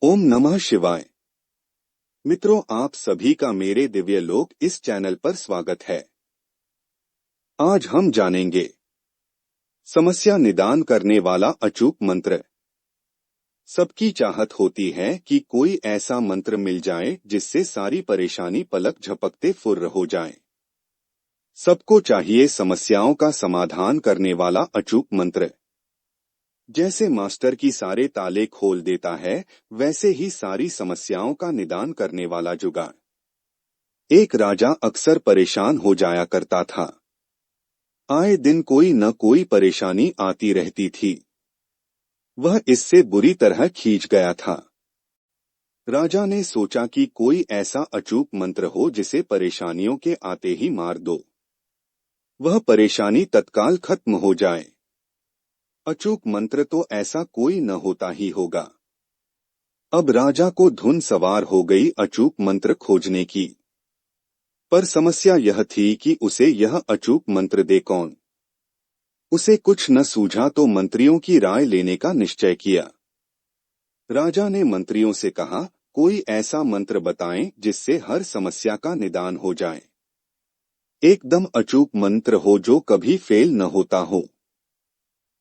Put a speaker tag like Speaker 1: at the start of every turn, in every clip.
Speaker 1: ओम नमः शिवाय। मित्रों, आप सभी का मेरे दिव्य लोक इस चैनल पर स्वागत है। आज हम जानेंगे समस्या निदान करने वाला अचूक मंत्र। सबकी चाहत होती है कि कोई ऐसा मंत्र मिल जाए जिससे सारी परेशानी पलक झपकते फुर्र हो जाए। सबको चाहिए समस्याओं का समाधान करने वाला अचूक मंत्र। जैसे मास्टर की सारे ताले खोल देता है, वैसे ही सारी समस्याओं का निदान करने वाला जुगाड़। एक राजा अक्सर परेशान हो जाया करता था। आए दिन कोई न कोई परेशानी आती रहती थी। वह इससे बुरी तरह खींच गया था। राजा ने सोचा कि कोई ऐसा अचूक मंत्र हो जिसे परेशानियों के आते ही मार दो। वह परेशानी तत्काल खत्म हो जाए। अचूक मंत्र तो ऐसा कोई न होता ही होगा। अब राजा को धुन सवार हो गई अचूक मंत्र खोजने की। पर समस्या यह थी कि उसे यह अचूक मंत्र दे कौन। उसे कुछ न सूझा तो मंत्रियों की राय लेने का निश्चय किया। राजा ने मंत्रियों से कहा, कोई ऐसा मंत्र बताएं जिससे हर समस्या का निदान हो जाए। एकदम अचूक मंत्र हो जो कभी फेल न होता हो।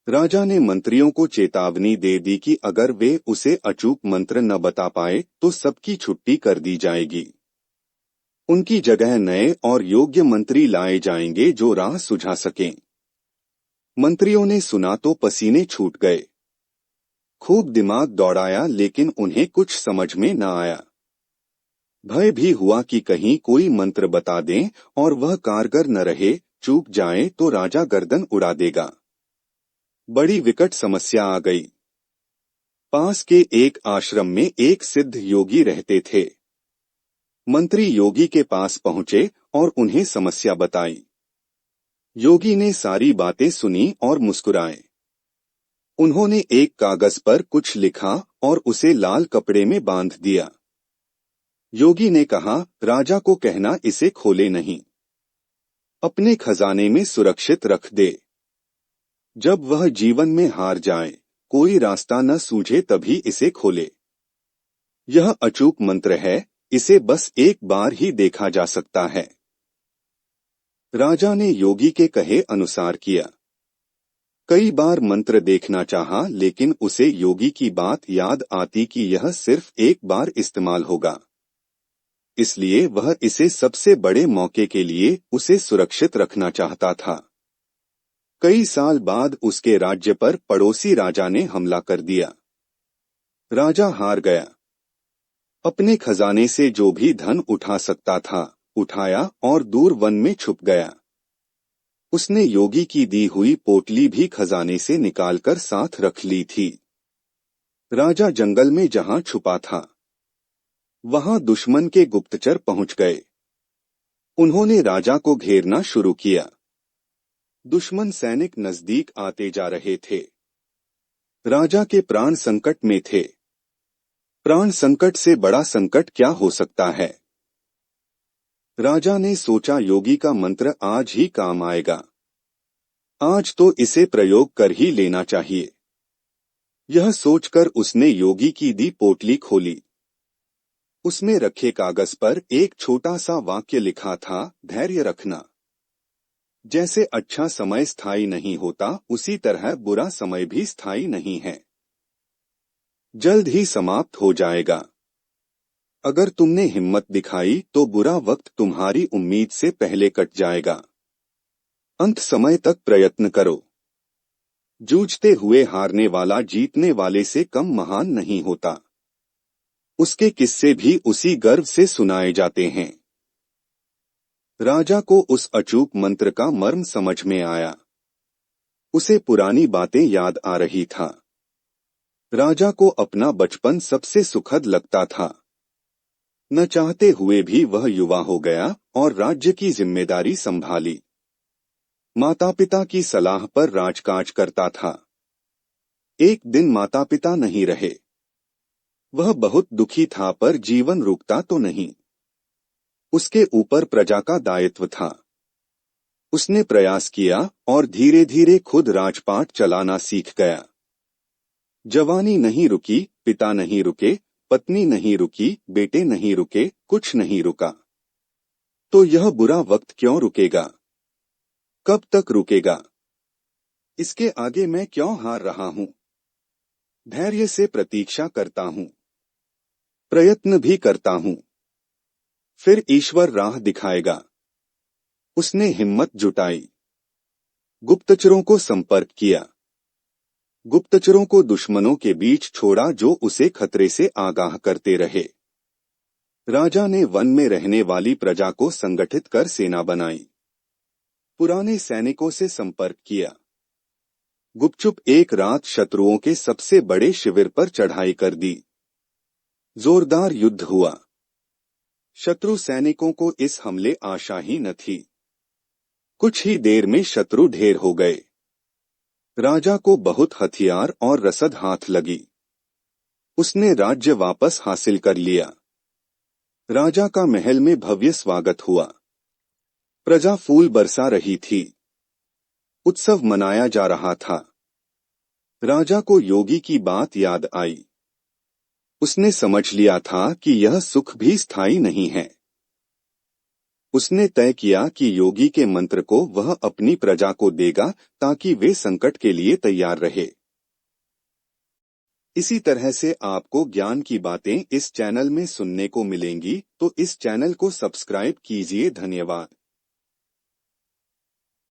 Speaker 1: राजा ने मंत्रियों को चेतावनी दे दी कि अगर वे उसे अचूक मंत्र न बता पाए तो सबकी छुट्टी कर दी जाएगी। उनकी जगह नए और योग्य मंत्री लाए जाएंगे जो राह सुझा सकें। मंत्रियों ने सुना तो पसीने छूट गए। खूब दिमाग दौड़ाया लेकिन उन्हें कुछ समझ में न आया। भय भी हुआ कि कहीं कोई मंत्र बता दें और वह कारगर न रहे, चूक जाए तो राजा गर्दन उड़ा देगा। बड़ी विकट समस्या आ गई। पास के एक आश्रम में एक सिद्ध योगी रहते थे। मंत्री योगी के पास पहुंचे और उन्हें समस्या बताई। योगी ने सारी बातें सुनी और मुस्कुराए। उन्होंने एक कागज पर कुछ लिखा और उसे लाल कपड़े में बांध दिया। योगी ने कहा, राजा को कहना इसे खोले नहीं, अपने खजाने में सुरक्षित रख दे। जब वह जीवन में हार जाए, कोई रास्ता न सूझे तभी इसे खोले। यह अचूक मंत्र है, इसे बस एक बार ही देखा जा सकता है। राजा ने योगी के कहे अनुसार किया। कई बार मंत्र देखना चाहा लेकिन उसे योगी की बात याद आती कि यह सिर्फ एक बार इस्तेमाल होगा। इसलिए वह इसे सबसे बड़े मौके के लिए उसे सुरक्षित रखना चाहता था। कई साल बाद उसके राज्य पर पड़ोसी राजा ने हमला कर दिया। राजा हार गया। अपने खजाने से जो भी धन उठा सकता था, उठाया और दूर वन में छुप गया। उसने योगी की दी हुई पोटली भी खजाने से निकालकर साथ रख ली थी। राजा जंगल में जहां छुपा था, वहां दुश्मन के गुप्तचर पहुंच गए। उन्होंने राजा को घेरना शुरू किया। दुश्मन सैनिक नजदीक आते जा रहे थे। राजा के प्राण संकट में थे। प्राण संकट से बड़ा संकट क्या हो सकता है। राजा ने सोचा योगी का मंत्र आज ही काम आएगा। आज तो इसे प्रयोग कर ही लेना चाहिए। यह सोचकर उसने योगी की दी पोटली खोली। उसमें रखे कागज पर एक छोटा सा वाक्य लिखा था, धैर्य रखना। जैसे अच्छा समय स्थायी नहीं होता, उसी तरह बुरा समय भी स्थायी नहीं है। जल्द ही समाप्त हो जाएगा। अगर तुमने हिम्मत दिखाई तो बुरा वक्त तुम्हारी उम्मीद से पहले कट जाएगा। अंत समय तक प्रयत्न करो। जूझते हुए हारने वाला जीतने वाले से कम महान नहीं होता। उसके किस्से भी उसी गर्व से सुनाए जाते हैं। राजा को उस अचूक मंत्र का मर्म समझ में आया। उसे पुरानी बातें याद आ रही था। राजा को अपना बचपन सबसे सुखद लगता था। न चाहते हुए भी वह युवा हो गया और राज्य की जिम्मेदारी संभाली। माता पिता की सलाह पर राजकाज करता था। एक दिन माता पिता नहीं रहे। वह बहुत दुखी था पर जीवन रुकता तो नहीं। उसके ऊपर प्रजा का दायित्व था। उसने प्रयास किया और धीरे धीरे खुद राजपाट चलाना सीख गया। जवानी नहीं रुकी, पिता नहीं रुके, पत्नी नहीं रुकी, बेटे नहीं रुके, कुछ नहीं रुका। तो यह बुरा वक्त क्यों रुकेगा? कब तक रुकेगा? इसके आगे मैं क्यों हार रहा हूं? धैर्य से प्रतीक्षा करता हूं, प्रयत्न भी करता हूं, फिर ईश्वर राह दिखाएगा। उसने हिम्मत जुटाई, गुप्तचरों को संपर्क किया, गुप्तचरों को दुश्मनों के बीच छोड़ा जो उसे खतरे से आगाह करते रहे। राजा ने वन में रहने वाली प्रजा को संगठित कर सेना बनाई, पुराने सैनिकों से संपर्क किया, गुपचुप एक रात शत्रुओं के सबसे बड़े शिविर पर चढ़ाई कर दी। जोरदार युद्ध हुआ। शत्रु सैनिकों को इस हमले आशा ही न थी। कुछ ही देर में शत्रु ढेर हो गए। राजा को बहुत हथियार और रसद हाथ लगी। उसने राज्य वापस हासिल कर लिया। राजा का महल में भव्य स्वागत हुआ। प्रजा फूल बरसा रही थी। उत्सव मनाया जा रहा था। राजा को योगी की बात याद आई। उसने समझ लिया था कि यह सुख भी स्थायी नहीं है। उसने तय किया कि योगी के मंत्र को वह अपनी प्रजा को देगा ताकि वे संकट के लिए तैयार रहे। इसी तरह से आपको ज्ञान की बातें इस चैनल में सुनने को मिलेंगी, तो इस चैनल को सब्सक्राइब कीजिए। धन्यवाद।